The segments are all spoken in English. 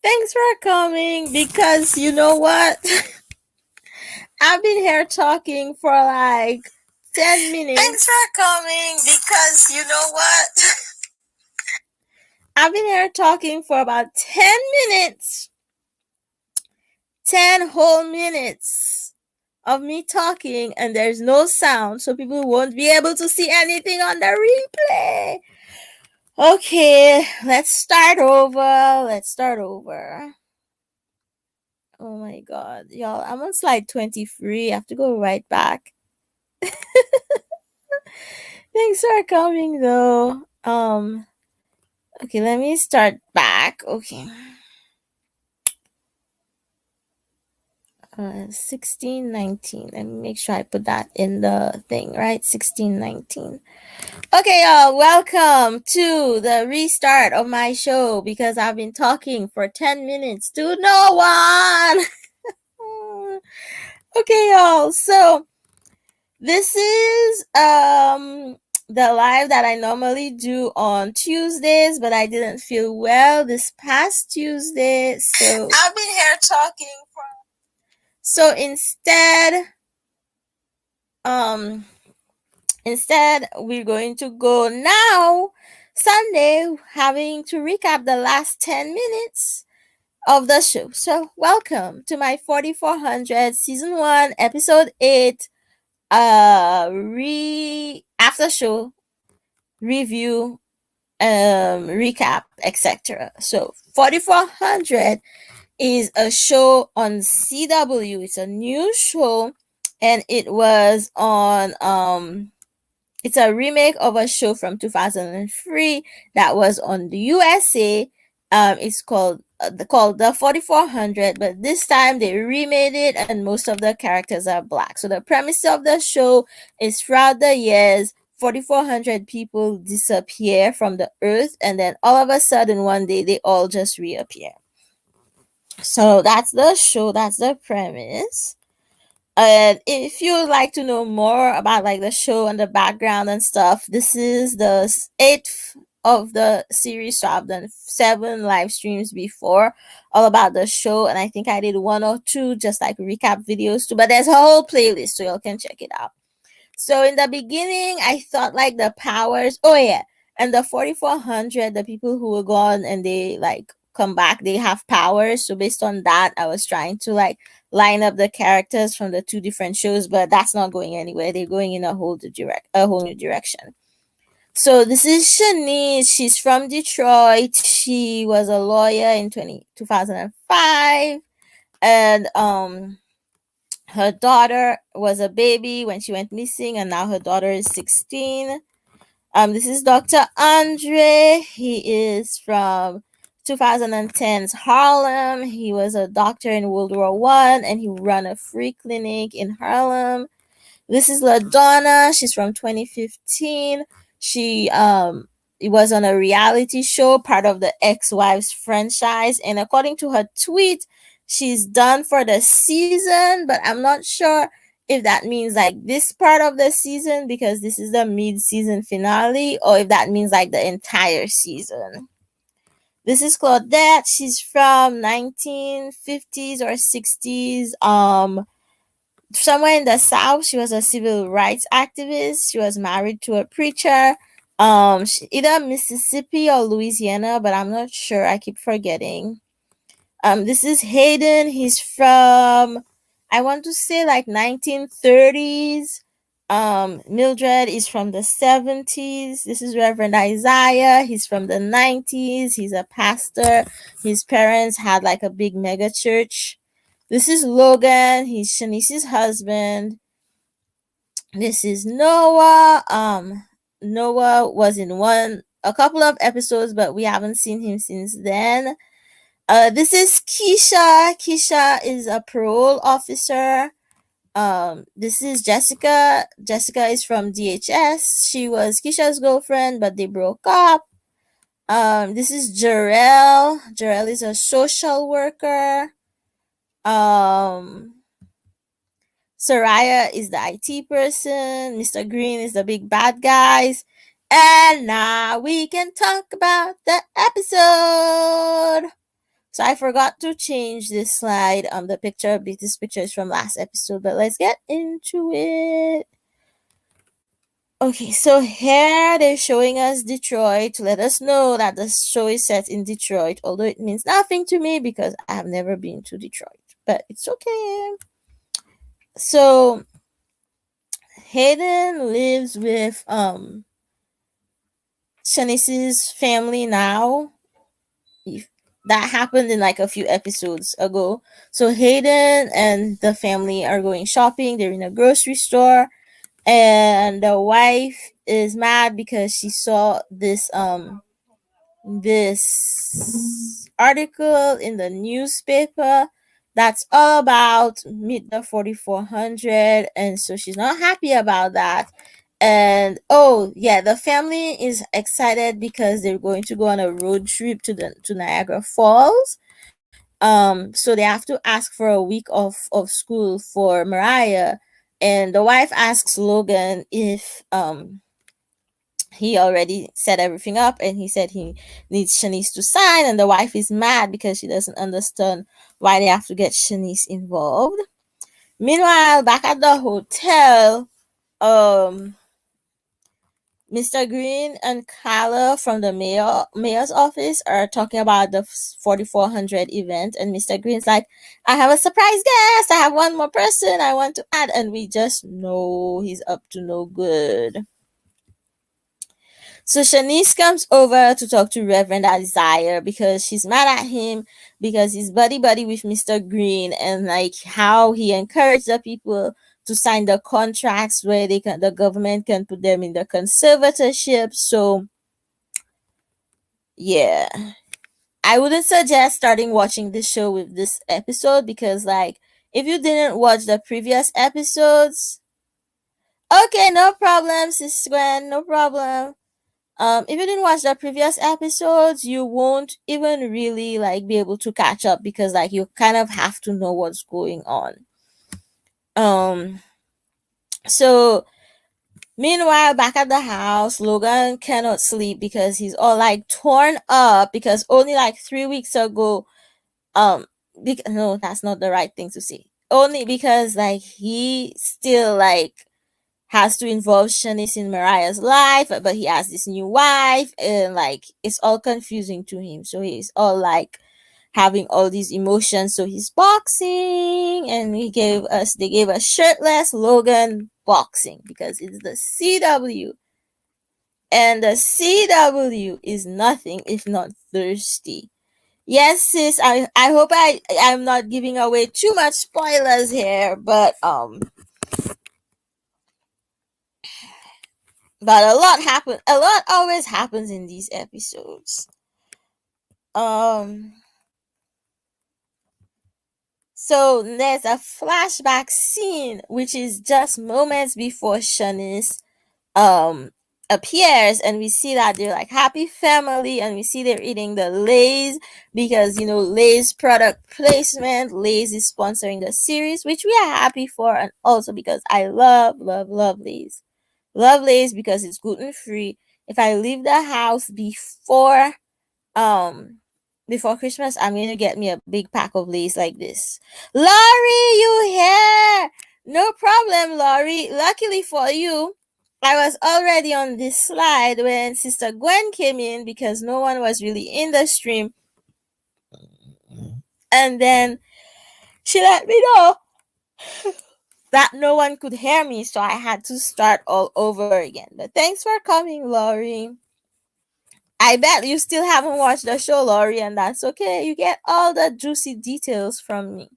Thanks for coming because you know what? I've been here talking for like 10 minutes. Thanks for coming because you know what? I've been here talking for about 10 minutes. 10 whole minutes of me talking, and there's no sound, so people won't be able to see anything on the replay. Okay, let's start over. Oh my god, y'all, I'm on slide 23. I have to go right back. Thanks for coming though. Okay, let me start back. Okay. 1619. Let me make sure I put that in the thing, right? 1619. Okay, y'all, welcome to the restart of my show because I've been talking for 10 minutes to no one. Okay, y'all. So, this is the live that I normally do on Tuesdays, but I didn't feel well this past Tuesday, so I've been here talking for. so um instead we're going to go now Sunday, having to recap the last 10 minutes of the show. So, welcome to my 4400 season 1 episode 8 after show review, recap, etc. So 4400 is a show on CW. It's a new show, and it was on it's a remake of a show from 2003 that was on the USA. It's called the 4400, but this time they remade it, and most of the characters are black. So the premise of the show is throughout the years, 4400 people disappear from the earth, and then all of a sudden one day they all just reappear. So that's the show, that's the premise. And if you would like to know more about like the show and the background and stuff, this is the eighth of the series. So I've done 7 live streams before all about the show, and I think I did 1 or 2 just like recap videos too. But there's a whole playlist, so y'all can check it out. So in the beginning, I thought like the powers. Oh yeah, and the 4400, the people who were gone and they like come back, they have powers. So based on that, I was trying to like line up the characters from the 2 different shows, but that's not going anywhere. They're going in a whole new direction. So this is Shanice. She's from Detroit. She was a lawyer in 2005, and her daughter was a baby when she went missing, and now her daughter is 16. This is Dr. Andre. He is from 2010's Harlem. He was a doctor in World War One, and he ran a free clinic in Harlem. This is LaDonna. She's from 2015. She it was on a reality show, part of the Ex-Wives franchise, and according to her tweet, she's done for the season, but I'm not sure if that means like this part of the season because this is the mid-season finale, or if that means like the entire season. This is Claudette. She's from 1950s or 60s. Somewhere in the South. She was a civil rights activist. She was married to a preacher. Either Mississippi or Louisiana, but I'm not sure. I keep forgetting. This is Hayden. He's from, I want to say like 1930s. Mildred is from the 70s. This is Reverend Isaiah. He's from the 90s. He's a pastor. His parents had like a big mega church. This is Logan. He's Shanice's husband. This is Noah. Noah was in a couple of episodes, but we haven't seen him since then. This is Keisha. Keisha is a parole officer. This is Jessica. Jessica is from DHS. She was Keisha's girlfriend, but they broke up. This is Jarell. Jarell is a social worker. Soraya is the IT person. Mr. Green is the big bad guys. And now we can talk about the episode. So I forgot to change this slide. The picture, this picture is from last episode, but let's get into it. Okay, so here they're showing us Detroit to let us know that the show is set in Detroit, although it means nothing to me because I have never been to Detroit, but it's okay. So Hayden lives with Shanice's family now. That happened in like a few episodes ago. So Hayden and the family are going shopping. They're in a grocery store, and the wife is mad because she saw this article in the newspaper that's all about Meet the 4400, and so she's not happy about that. And oh yeah, the family is excited because they're going to go on a road trip to Niagara Falls. So they have to ask for a week of school for Mariah, and the wife asks Logan if he already set everything up, and he said he needs Shanice to sign, and the wife is mad because she doesn't understand why they have to get Shanice involved. Meanwhile, back at the hotel, um Mr. Green and Kyla from the mayor's office are talking about the 4400 event, and Mr. Green's like, I have a surprise guest, I have one more person I want to add, and we just know he's up to no good. So Shanice comes over to talk to Reverend Isaiah because she's mad at him because he's buddy with Mr. Green, and like how he encouraged the people to sign the contracts where the government can put them in the conservatorship. So yeah, I wouldn't suggest starting watching this show with this episode because like if you didn't watch the previous episodes, okay, no problem, Sis Gwen, no problem. If you didn't watch the previous episodes, you won't even really like be able to catch up because like you kind of have to know what's going on. Um, so meanwhile, back at the house, Logan cannot sleep because he's all like torn up because only like 3 weeks ago, no, that's not the right thing to say. Only because like he still like has to involve Shanice in Mariah's life, but he has this new wife, and like it's all confusing to him. So he's all like having all these emotions. So he's boxing, and they gave us shirtless Logan boxing because it's the CW, and the CW is nothing if not thirsty. Yes, sis. I hope I'm not giving away too much spoilers here, but a lot always happens in these episodes. Um so there's a flashback scene which is just moments before Shanice um appears, and we see that they're like happy family, and we see they're eating the Lay's because Lay's product placement. Lay's is sponsoring the series, which we are happy for, and also because I love Lay's. Love Lay's because it's gluten free. If I leave the house um before Christmas, I'm gonna get me a big pack of Lay's like this. Laurie, you here? No problem, Laurie. Luckily for you, I was already on this slide when Sister Gwen came in because no one was really in the stream, and then she let me know that no one could hear me, so I had to start all over again. But thanks for coming, Laurie. I bet you still haven't watched the show, Laurie, and that's okay. You get all the juicy details from me.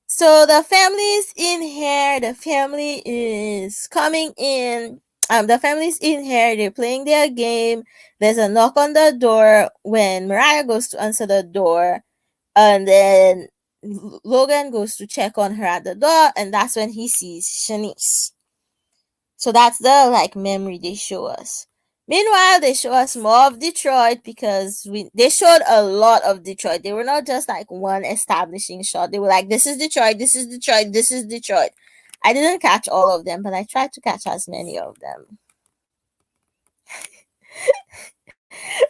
So the family's in here. The family is coming in. The family's in here. They're playing their game. There's a knock on the door when Mariah goes to answer the door, and then Logan goes to check on her at the door, and that's when he sees Shanice. So that's the like memory they show us. Meanwhile, they show us more of Detroit because they showed a lot of Detroit. They were not just like one establishing shot. They were like, this is Detroit, this is Detroit, this is Detroit. I didn't catch all of them, but I tried to catch as many of them.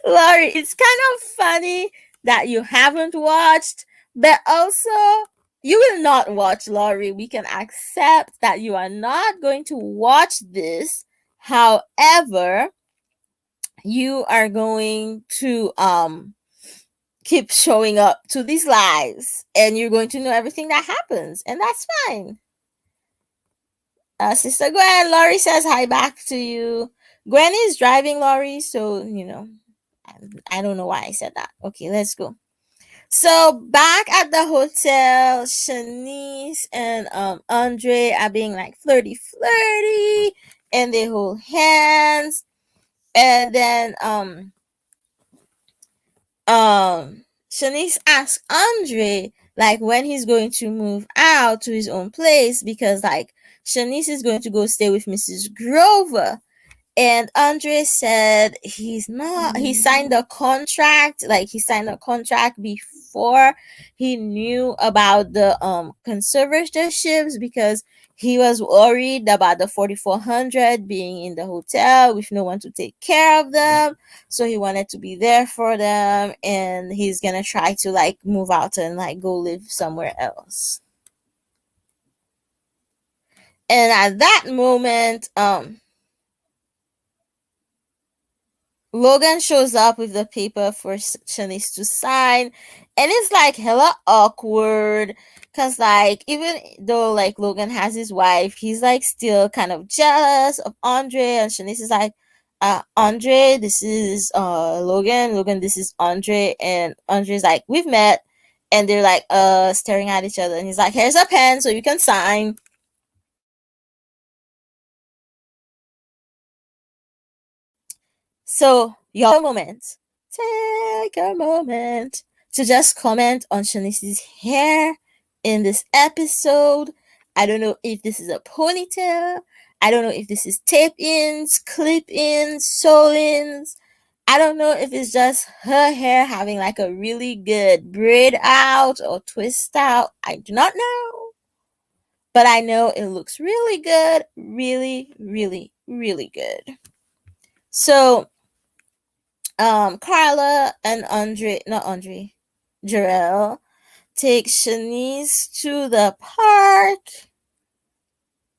Laurie, it's kind of funny that you haven't watched, but also you will not watch, Laurie. We can accept that you are not going to watch this. However, you are going to keep showing up to these lives and you're going to know everything that happens, and that's fine. Sister Gwen, Laurie says hi back to you. Gwen is driving, Laurie, so I don't know why I said that. Okay, let's go. So back at the hotel, Shanice and Andre are being like flirty, and they hold hands, and then Shanice asks Andre like when he's going to move out to his own place, because like Shanice is going to go stay with Mrs. Grover. And Andre said he's not, he signed a contract, like he signed a contract before he knew about the conservatorships, because he was worried about the 4400 being in the hotel with no one to take care of them. So he wanted to be there for them, and he's gonna try to like move out and like go live somewhere else. And at that moment, Logan shows up with the paper for Shanice to sign, and it's like hella awkward, cause like even though like Logan has his wife, he's like still kind of jealous of Andre, and Shanice is like, Andre, this is Logan, Logan, this is Andre, and Andre's like, we've met, and they're like staring at each other, and he's like, here's a pen so you can sign. So, y'all, take a moment to just comment on Shanice's hair in this episode. I don't know if this is a ponytail. I don't know if this is tape ins, clip ins, sew ins. I don't know if it's just her hair having like a really good braid out or twist out. I do not know. But I know it looks really good. Really, really, really good. So, Carla and Jarrell take Shanice to the park,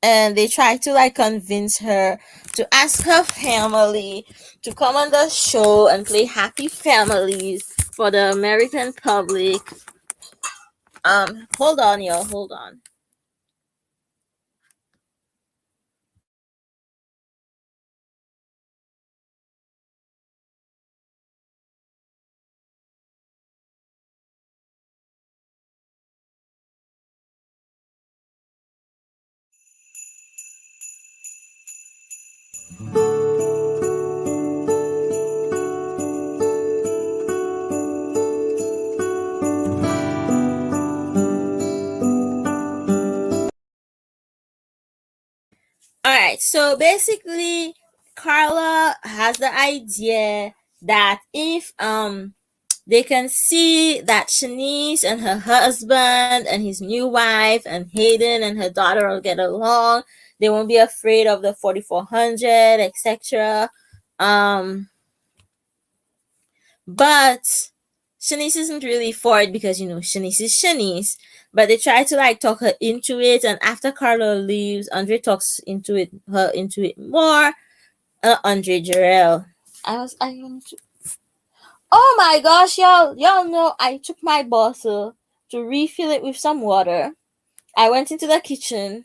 and they try to like convince her to ask her family to come on the show and play Happy Families for the American public. Hold on, y'all, hold on. All right, so basically, Carla has the idea that if they can see that Shanice and her husband and his new wife and Hayden and her daughter will get along, they won't be afraid of the 4400, etc. But Shanice isn't really for it because Shanice is Shanice. But they try to like talk her into it, and after Carla leaves, Andre talks her into it more. Andre Jarrell. I want to. Oh my gosh, y'all know I took my bottle to refill it with some water. I went into the kitchen,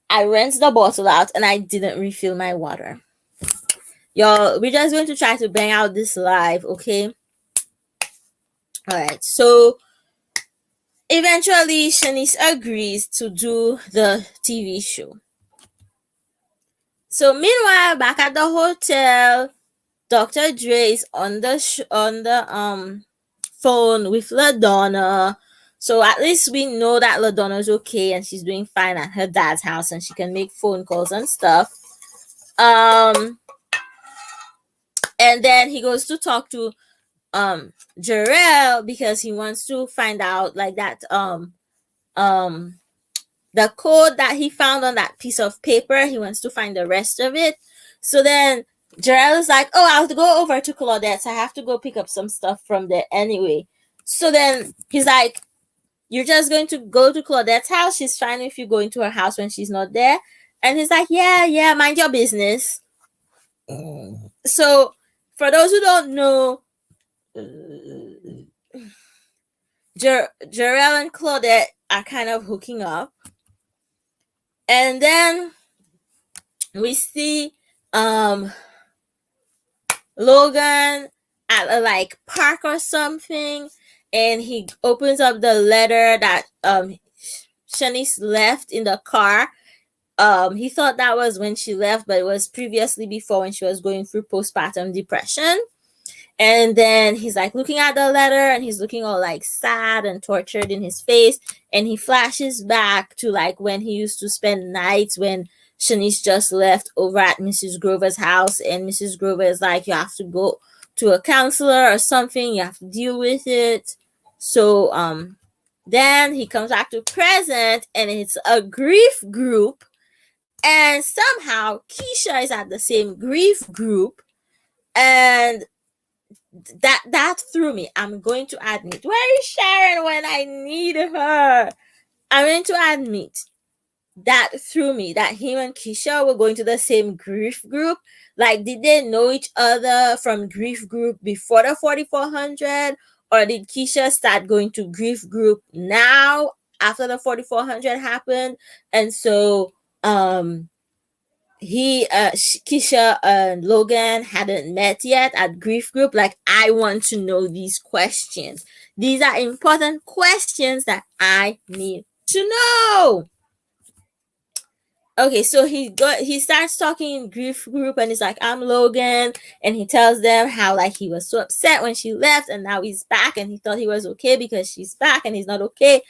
I rinsed the bottle out, and I didn't refill my water. Y'all, we're just going to try to bang out this live, okay? Alright, so eventually Shanice agrees to do the TV show. So meanwhile, back at the hotel, Dr. Dre is on the phone with LaDonna. So at least we know that LaDonna's okay and she's doing fine at her dad's house and she can make phone calls and stuff. And then he goes to talk to Jarrell because he wants to find out like that the code that he found on that piece of paper. He wants to find the rest of it. So then Jarrell is like, oh, I'll go over to Claudette's. I have to go pick up some stuff from there anyway. So then he's like, you're just going to go to Claudette's house? She's fine if you go into her house when she's not there. And he's like, yeah, mind your business. So for those who don't know, Jarrell and Claudette are kind of hooking up. And then we see Logan at a like park or something, and he opens up the letter that Shanice left in the car. He thought that was when she left, but it was previously before, when she was going through postpartum depression. And then he's like looking at the letter, and he's looking all like sad and tortured in his face. And he flashes back to like when he used to spend nights when Shanice just left over at Mrs. Grover's house. And Mrs. Grover is like, you have to go to a counselor or something. You have to deal with it. So then he comes back to present, and it's a grief group. And somehow Keisha is at the same grief group. And that threw me. I'm going to admit. Where is Sharon when I need her? I'm going to admit that threw me, that him and Keisha were going to the same grief group. Like, did they know each other from grief group before the 4400? Or did Keisha start going to grief group now after the 4400 happened? And so Keisha and Logan hadn't met yet at grief group. Like, I want to know these questions. These are important questions that I need to know. Okay, so he starts talking in grief group, and he's like, I'm Logan, and he tells them how like he was so upset when she left, and now he's back, and he thought he was okay because she's back, and he's not okay.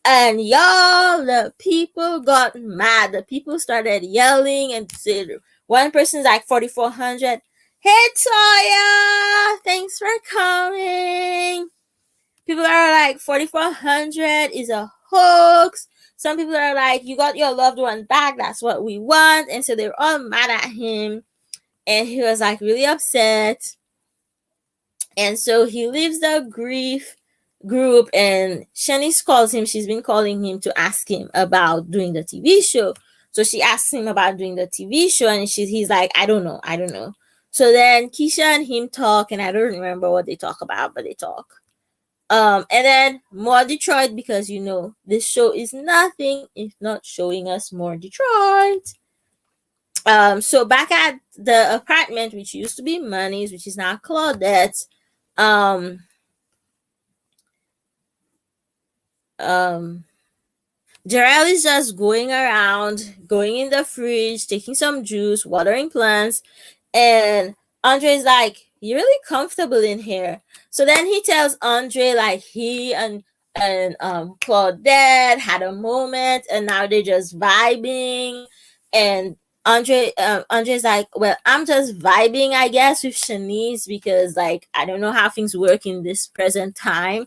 And y'all, the people got mad. The people started yelling and said, one person's like 4400. Hey Toya, thanks for coming. People are like 4400 is a hoax. Some people are like, you got your loved one back, that's what we want. And so they're all mad at him, and he was like really upset. And so he leaves the grief group, and Shanice calls him. She's been calling him to ask him about doing the TV show. So she asks him about doing the TV show, and he's like, I don't know. So then Keisha and him talk, and I don't remember what they talk about, but they talk. And then more Detroit, because this show is nothing if not showing us more Detroit. So back at the apartment, which used to be Money's, which is now Claudette's, Jarrell is just going around, going in the fridge, taking some juice, watering plants, and Andre's like, you're really comfortable in here. So then he tells Andre like he and Claudette had a moment, and now they're just vibing. And Andre's like, well, I'm just vibing, I guess, with Shanice, because like I don't know how things work in this present time.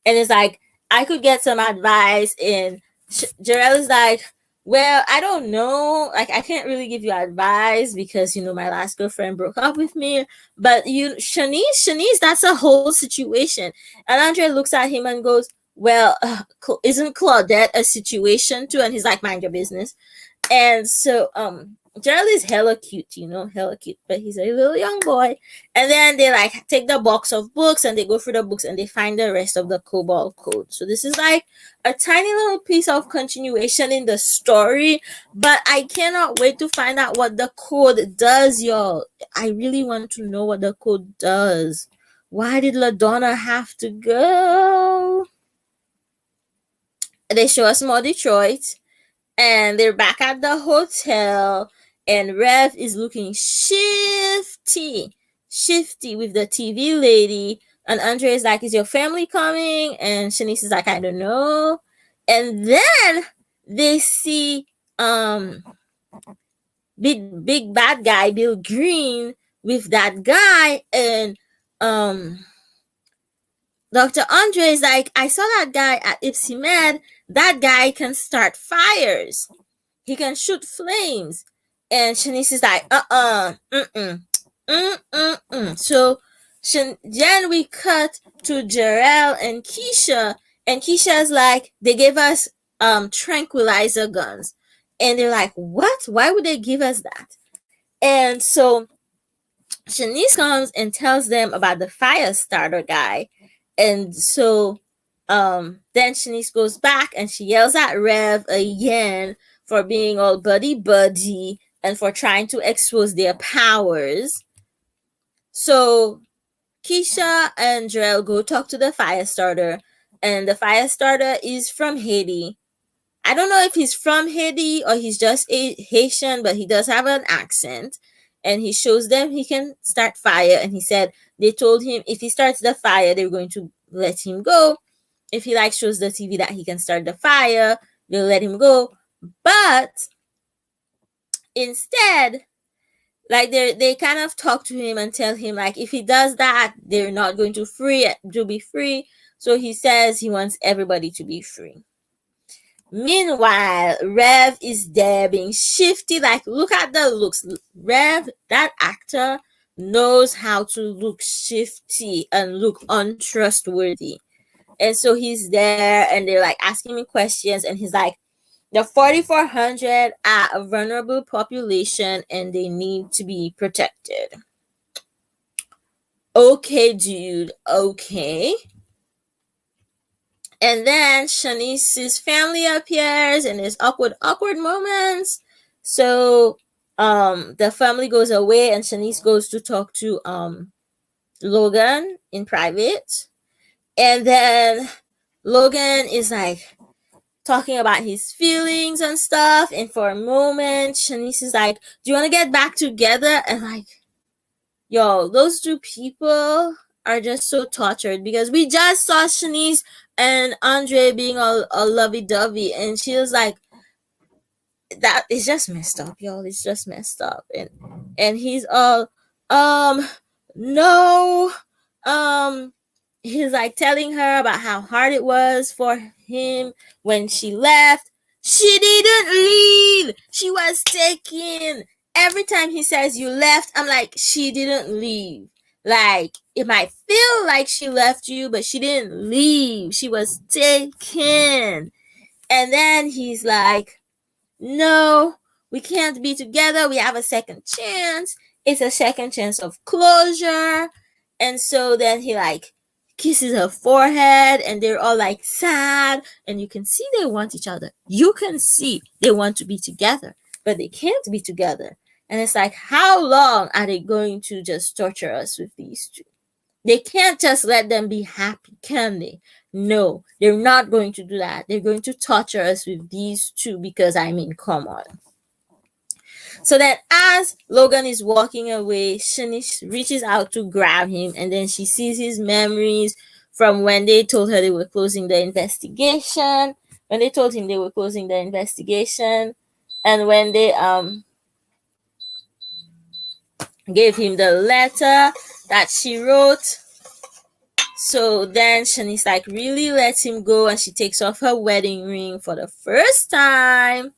And it's like, I could get some advice. And Jarrell is like, well, I don't know. Like, I can't really give you advice because, my last girlfriend broke up with me. But Shanice, that's a whole situation. And Andre looks at him and goes, well, isn't Claudette a situation too? And he's like, mind your business. And so, Gerald is hella cute, but he's a little young boy. And then they like take the box of books, and they go through the books, and they find the rest of the COBOL code. So this is like a tiny little piece of continuation in the story, but I cannot wait to find out what the code does, y'all. I really want to know what the code does. Why did LaDonna have to go? They show us more Detroit, and they're back at the hotel, and Rev is looking shifty with the TV lady. And Andre is like, is your family coming? And Shanice is like, I don't know. And then they see big bad guy Bill Green with that guy, and Dr. Andre is like, I saw that guy at Ipsy Med. That guy can start fires. He can shoot flames. And Shanice is like, So Then we cut to Jarrell and Keisha's like, they gave us tranquilizer guns. And they're like, what? Why would they give us that? And so Shanice comes and tells them about the fire starter guy. And so then Shanice goes back and she yells at Rev again for being all buddy buddy and for trying to expose their powers. So Keisha and Jarrell go talk to the fire starter, and the fire starter is from Haiti. I don't know if he's from Haiti or he's just a Haitian, but he does have an accent. And he shows them he can start fire. And he said they told him if he starts the fire, they're going to let him go. If he like shows the TV that he can start the fire, they'll let him go. But instead, like they kind of talk to him and tell him like if he does that, they're not going to be free. So he says he wants everybody to be free. Meanwhile, Rev is there being shifty. Like, look at the looks. Rev, that actor, knows how to look shifty and look untrustworthy. And so he's there and they're like asking me questions. And he's like, the 4,400 are a vulnerable population and they need to be protected. Okay, dude. Okay. And then Shanice's family appears and there's awkward moments. So the family goes away and Shanice goes to talk to Logan in private. And then Logan is like talking about his feelings and stuff. And for a moment, Shanice is like, do you want to get back together? And like, yo, those two people are just so tortured because we just saw Shanice and Andre being all lovey-dovey, and she was like, that is just messed up, y'all. It's just messed up. And he's all, no, he's like telling her about how hard it was for him when she left. She didn't leave. She was taken. Every time he says you left, I'm like, she didn't leave. Like, it might feel like she left you, but she didn't leave. She was taken. And then he's like, no, we can't be together. We have a second chance. It's a second chance of closure. And so then he like kisses her forehead and they're all like sad. And you can see they want each other. You can see they want to be together, but they can't be together. And it's like, how long are they going to just torture us with these two? They can't just let them be happy, can they? No, they're not going to do that. They're going to torture us with these two because, I mean, come on. So then as Logan is walking away, Shanice reaches out to grab him, and then she sees his memories from when they told her they were closing the investigation, when they told him they were closing the investigation, and when they gave him the letter that she wrote. So then Shanice like really lets him go and she takes off her wedding ring for the first time.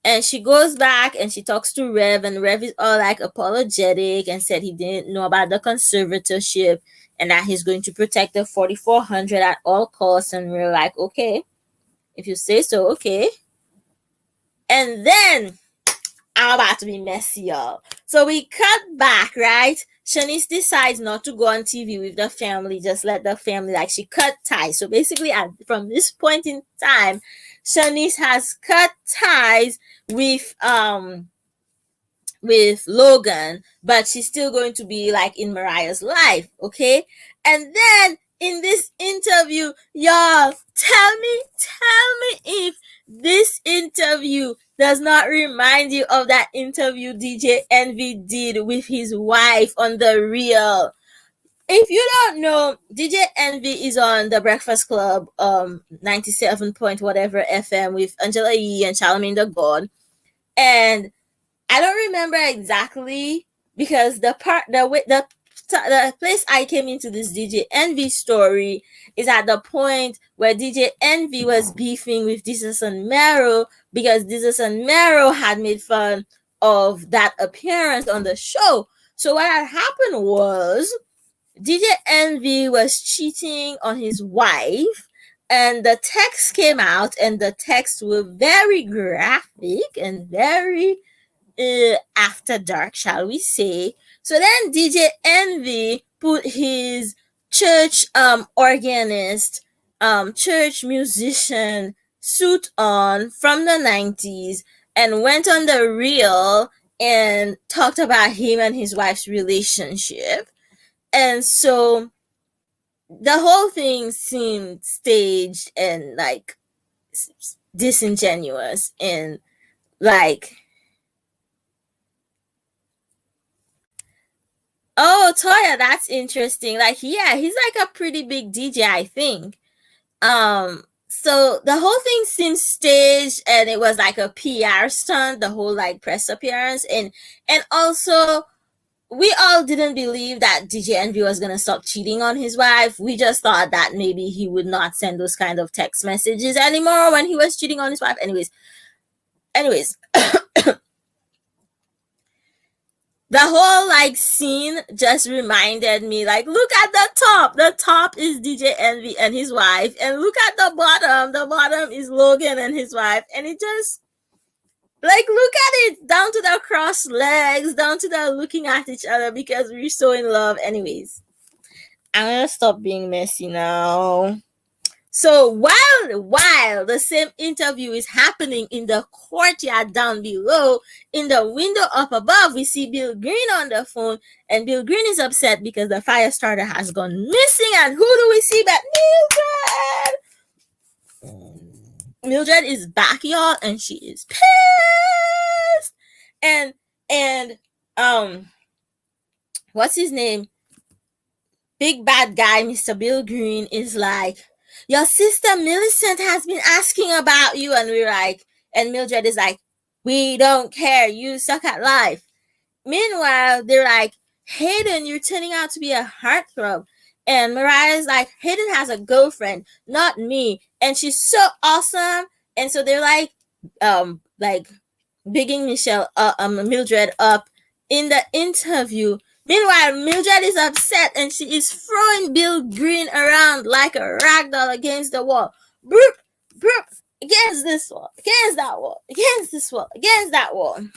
And she goes back and she talks to Rev, and Rev is all like apologetic and said he didn't know about the conservatorship and that he's going to protect the 4,400 at all costs. And we're like, okay, if you say so, okay. And then I'm about to be messy, y'all. So we cut back, right? Shanice decides not to go on TV with the family, just let the family, like, she cut ties. So basically, from this point in time, Shanice has cut ties with Logan, but she's still going to be like in Mariah's life, okay? And then in this interview, y'all, tell me if this interview does not remind you of that interview DJ Envy did with his wife on The Real. If you don't know, DJ Envy is on the Breakfast Club 97 point whatever FM with Angela Yee and Charlamagne the God. And I don't remember exactly because the place I came into this DJ Envy story is at the point where DJ Envy was beefing with Jesus and Mero because Jesus and Mero had made fun of that appearance on the show. So what had happened was DJ Envy was cheating on his wife, and the text came out, and the texts were very graphic and very after dark, shall we say. So then DJ Envy put his church organist, church musician suit on from the 90s and went on the reel and talked about him and his wife's relationship. And so the whole thing seemed staged and like disingenuous and like, oh, Toya, that's interesting. Like, yeah, he's like a pretty big DJ, I think. So the whole thing seems staged, and it was like a PR stunt, the whole like press appearance, and also we all didn't believe that DJ Envy was gonna stop cheating on his wife. We just thought that maybe he would not send those kind of text messages anymore when he was cheating on his wife. Anyways, the whole like scene just reminded me, like, look at the top is DJ Envy and his wife, and look at the bottom is Logan and his wife, and it just, like, look at it, down to the crossed legs, down to the looking at each other because we're so in love. Anyways, I'm gonna stop being messy now. So while the same interview is happening in the courtyard down below, in the window up above, we see Bill Green on the phone, and Bill Green is upset because the fire starter has gone missing. And who do we see but Mildred? Mildred is back, y'all, and she is pissed. And what's his name? Big bad guy, Mr. Bill Green, is like, your sister Millicent has been asking about you. And we're like, and Mildred is like, we don't care, you suck at life. Meanwhile, they're like, Hayden, you're turning out to be a heartthrob. And Mariah's like, Hayden has a girlfriend, not me, and she's so awesome. And so they're like bigging Mildred up in the interview. Meanwhile, Mildred is upset and she is throwing Bill Green around like a ragdoll against the wall. Broop, broop, against this wall, against that wall, against this wall, against that wall. And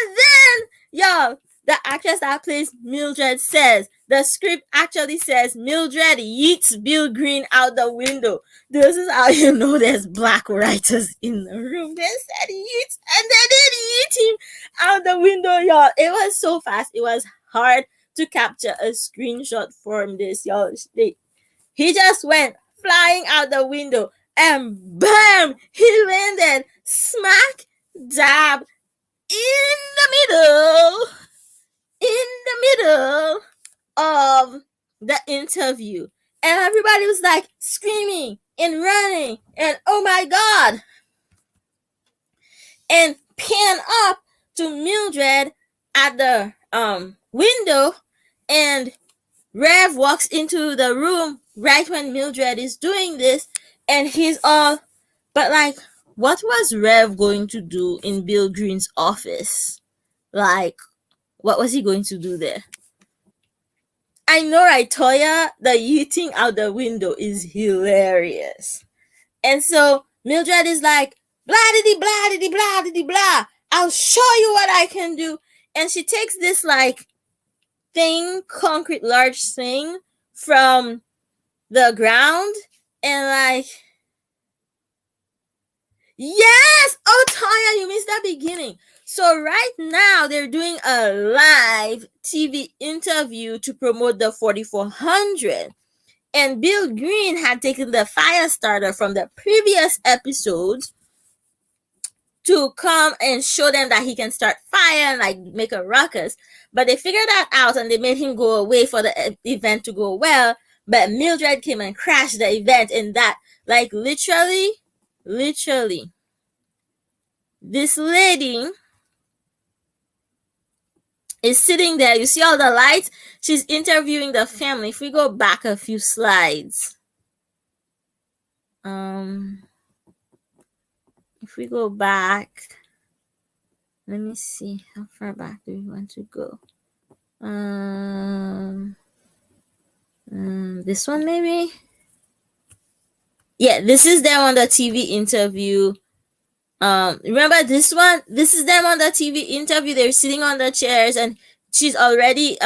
then, y'all, the actress that plays Mildred says, the script actually says Mildred yeets Bill Green out the window. This is how you know there's black writers in the room. They said yeet, and they did yeet him out the window, y'all. It was so fast. It was hard to capture a screenshot from this, y'all. He just went flying out the window, and bam, he landed smack dab in the middle of the interview, and everybody was like screaming and running and oh my god, and pan up to Mildred at the window, and Rev walks into the room right when Mildred is doing this, and he's all, but like, what was Rev going to do in Bill Green's office? Like, what was he going to do there? I know, right, Toya? The yeeting out the window is hilarious. And so Mildred is like, blah diddy blah diddy blah diddy blah. I'll show you what I can do. And she takes this like thing, concrete large thing from the ground, and like, yes! Oh, Tanya, you missed that beginning. So right now they're doing a live TV interview to promote the 4400. And Bill Green had taken the fire starter from the previous episodes to come and show them that he can start fire and like make a ruckus. But they figured that out and they made him go away for the event to go well. But Mildred came and crashed the event, and that, like, literally, this lady is sitting there. You see all the lights? She's interviewing the family. If we go back a few slides, if we go back, let me see, how far back do we want to go? This one maybe. Yeah, this is them on the TV interview. Remember this one? This is them on the TV interview. They're sitting on the chairs, and she's already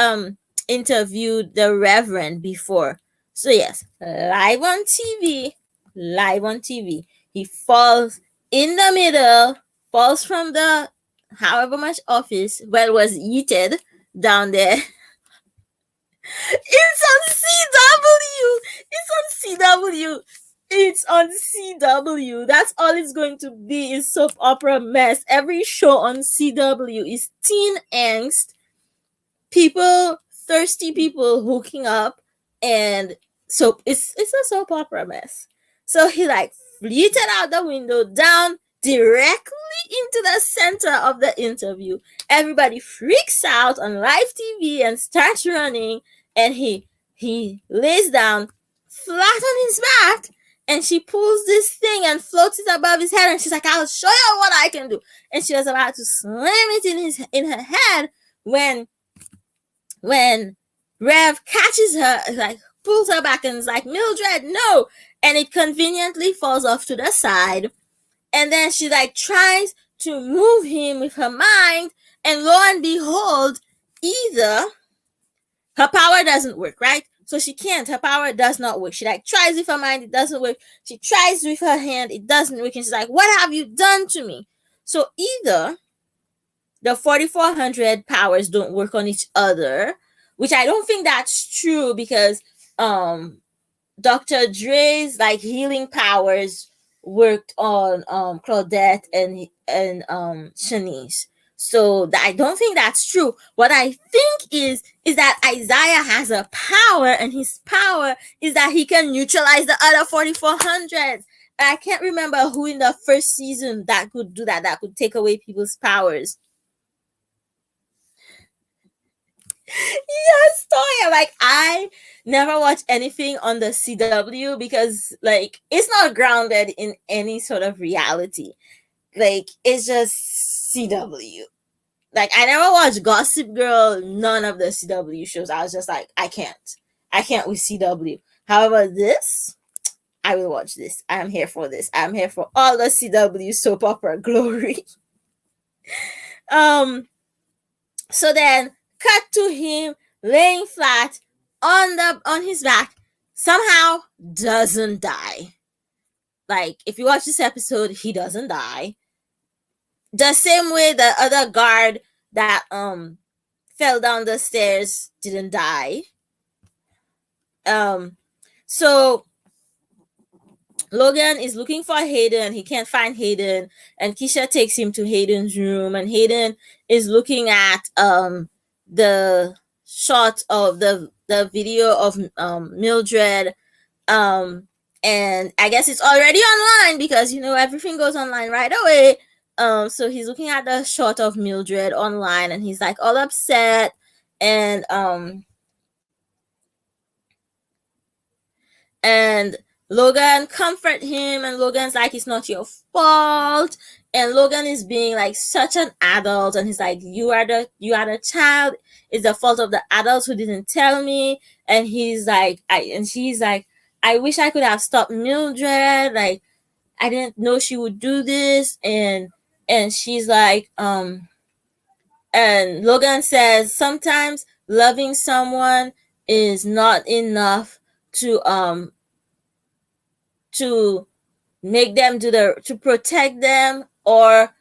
interviewed the Reverend before. So yes, live on TV, live on TV. He falls in the middle, falls from the however much office, well, was yeeted down there. It's on CW. It's on CW. It's on CW. That's all it's going to be, is soap opera mess. Every show on CW is teen angst, people, thirsty people hooking up, and soap. It's a soap opera mess. So he like fleeted out the window down directly into the center of the interview. Everybody freaks out on live TV and starts running, and he lays down flat on his back, and she pulls this thing and floats it above his head, and she's like, I'll show you what I can do. And she was about to slam it in her head when Rev catches her, like pulls her back and is like, Mildred, no. And it conveniently falls off to the side. And then she like tries to move him with her mind, and lo and behold, either her power doesn't work, right? So she can't. Her power does not work. She like tries with her mind, it doesn't work. She tries with her hand, it doesn't work. And she's like, what have you done to me? So either the 4400 powers don't work on each other, which I don't think that's true, because Dr. Dre's like healing powers worked on Claudette and Shanice. So I don't think that's true. What I think is that Isaiah has a power, and his power is that he can neutralize the other 4400s. I can't remember who in the first season that could do that could take away people's powers. Yes, Toya. Like, I never watch anything on the CW because, like, it's not grounded in any sort of reality. Like, it's just CW. Like, I never watched Gossip Girl, none of the CW shows. I was just like, I can't with CW. However, this, I will watch this. I am here for this. I'm here for all the CW soap opera glory. So then cut to him laying flat on his back, somehow doesn't die. Like, if you watch this episode, he doesn't die. The same way the other guard that fell down the stairs didn't die. So Logan is looking for Hayden. He can't find Hayden, and Keisha takes him to Hayden's room, and Hayden is looking at the shot of the video of Mildred, and I guess it's already online because, you know, everything goes online right away. So he's looking at the shot of Mildred online, and he's like all upset, and Logan comfort him, and Logan's like, it's not your fault. And Logan is being like such an adult, and he's like, you are the child. It's the fault of the adults who didn't tell me. And she's like, I wish I could have stopped Mildred. Like, I didn't know she would do this. And she's like, and Logan says, sometimes loving someone is not enough to make them to protect them, or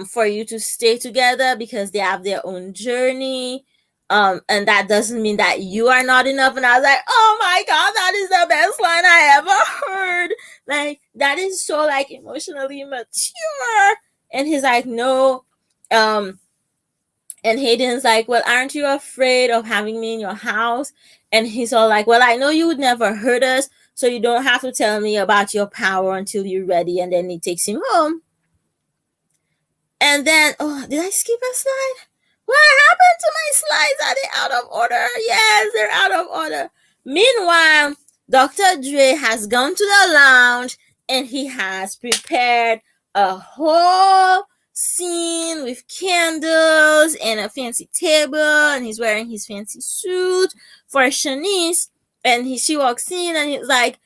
for you to stay together, because they have their own journey, and that doesn't mean that you are not enough. And I was like, oh my god, that is the best line I ever heard. Like, that is so like emotionally mature. And he's like, no. And Hayden's like, well, aren't you afraid of having me in your house? And he's all like, well, I know you would never hurt us, so you don't have to tell me about your power until you're ready. And then he takes him home. And then, oh, did I skip a slide? What happened to my slides? Are they out of order? Yes, they're out of order. Meanwhile, Dr. Dre has gone to the lounge, and he has prepared a whole scene with candles and a fancy table, and he's wearing his fancy suit for Shanice. and she walks in and he's like,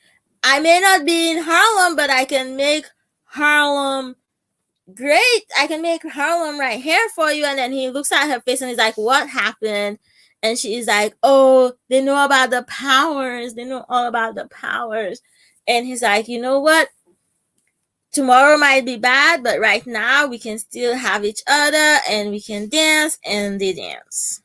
I may not be in Harlem, but I can make Harlem great. I can make Harlem right here for you. And then he looks at her face and he's like, what happened? And she's like, oh, they know about the powers. They know all about the powers. And he's like, you know what? Tomorrow might be bad, but right now we can still have each other and we can dance. And they dance.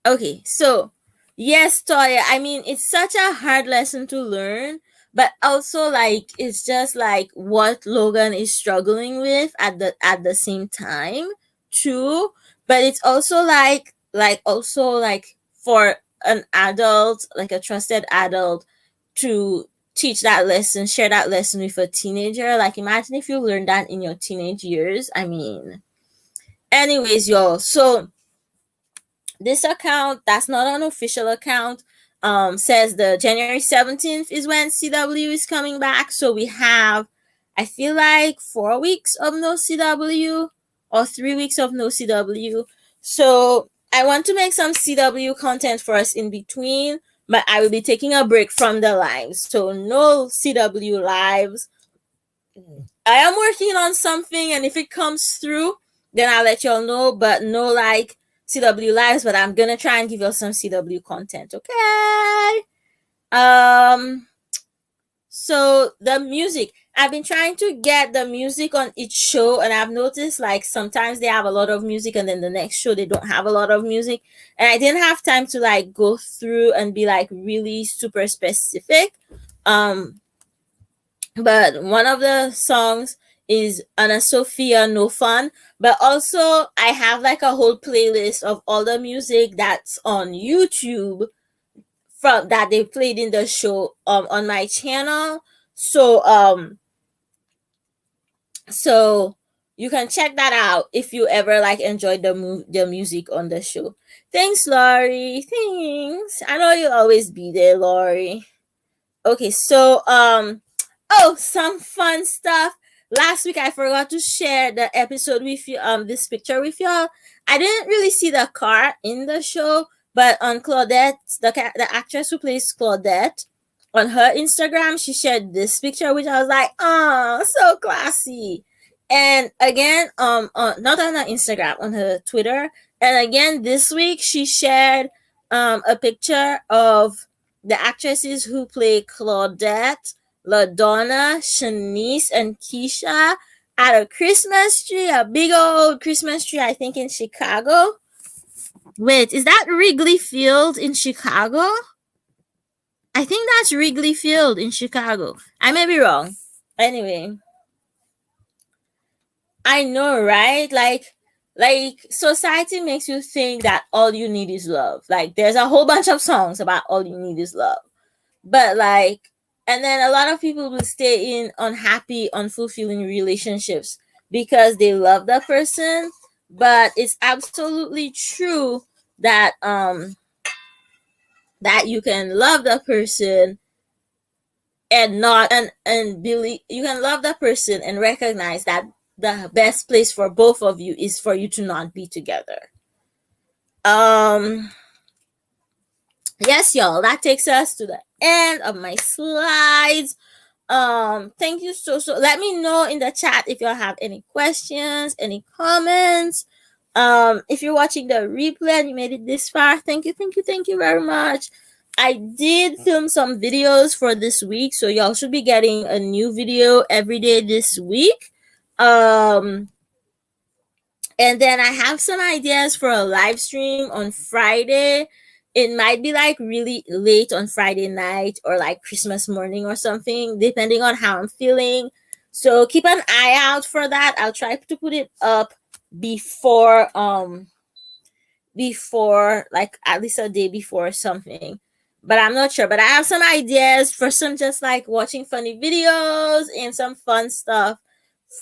Okay, so yes, Toya, I mean, it's such a hard lesson to learn, but also like it's just like what Logan is struggling with at the same time too. But it's also like for an adult, like a trusted adult, to teach that lesson, share that lesson with a teenager. Like imagine if you learned that in your teenage years. I mean, anyways, y'all. So this account, that's not an official account, says the January 17th is when CW is coming back. So we have, I feel like 4 weeks of no CW or 3 weeks of no CW. So I want to make some CW content for us in between, but I will be taking a break from the lives. So no CW lives. I am working on something, and if it comes through, then I'll let y'all know. But no, like CW lives. But I'm gonna try and give y'all some CW content. Okay. So the music. I've been trying to get the music on each show, and I've noticed like sometimes they have a lot of music, and then the next show they don't have a lot of music, and I didn't have time to like go through and be like really super specific. But one of the songs is Anna Sophia No Fun, but also I have like a whole playlist of all the music that's on YouTube from that they played in the show on my channel. So you can check that out if you ever like enjoyed the music on the show. Thanks, Laurie. Thanks. I know you'll always be there, Laurie. Okay, so oh, some fun stuff. Last week I forgot to share the episode with you, this picture with y'all. I didn't really see the car in the show, but on Claudette, the actress who plays Claudette, on her Instagram, she shared this picture, which I was like, oh, so classy. And again, not on her Instagram, on her Twitter. And again, this week she shared a picture of the actresses who play Claudette, LaDonna, Shanice, and Keisha at a Christmas tree, a big old Christmas tree, I think in Chicago. Wait, is that Wrigley Field in Chicago? I think that's Wrigley Field in Chicago. I may be wrong. Anyway, I know, right? Like society makes you think that all you need is love. Like there's a whole bunch of songs about all you need is love. But like, and then a lot of people will stay in unhappy, unfulfilling relationships because they love the person. But it's absolutely true that that you can love the person and not and believe, you can love the person and recognize that the best place for both of you is for you to not be together. um yes, y'all, that takes us to the end of my slides. Thank you so. Let me know in the chat if y'all have any questions, any comments. If you're watching the replay and you made it this far, thank you very much. I did film some videos for this week, so y'all should be getting a new video every day this week. And then I have some ideas for a live stream on Friday. It might be like really late on Friday night or like Christmas morning or something, depending on how I'm feeling. So keep an eye out for that. I'll try to put it up before like at least a day before something. But I'm not sure. But I have some ideas for some just like watching funny videos and some fun stuff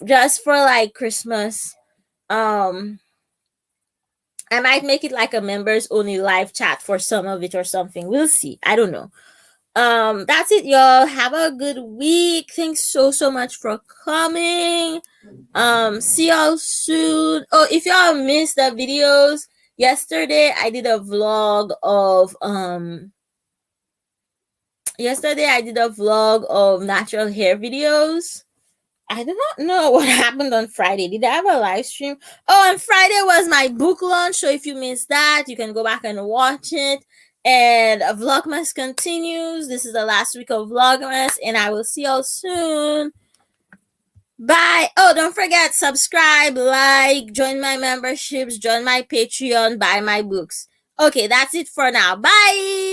just for like Christmas. I might make it like a members only live chat for some of it or something. We'll see. I don't know. That's it, y'all. Have a good week. Thanks so much for coming. See y'all soon. Oh, if y'all missed the videos, Yesterday I did a vlog of natural hair videos. I do not know what happened on Friday. Did I have a live stream? Oh, on Friday was my book launch. So if you missed that, you can go back and watch it. And Vlogmas continues. This is the last week of Vlogmas, and I will see y'all soon. Bye. Oh, don't forget, subscribe, like, join my memberships, join my Patreon, buy my books. Okay, that's it for now. Bye.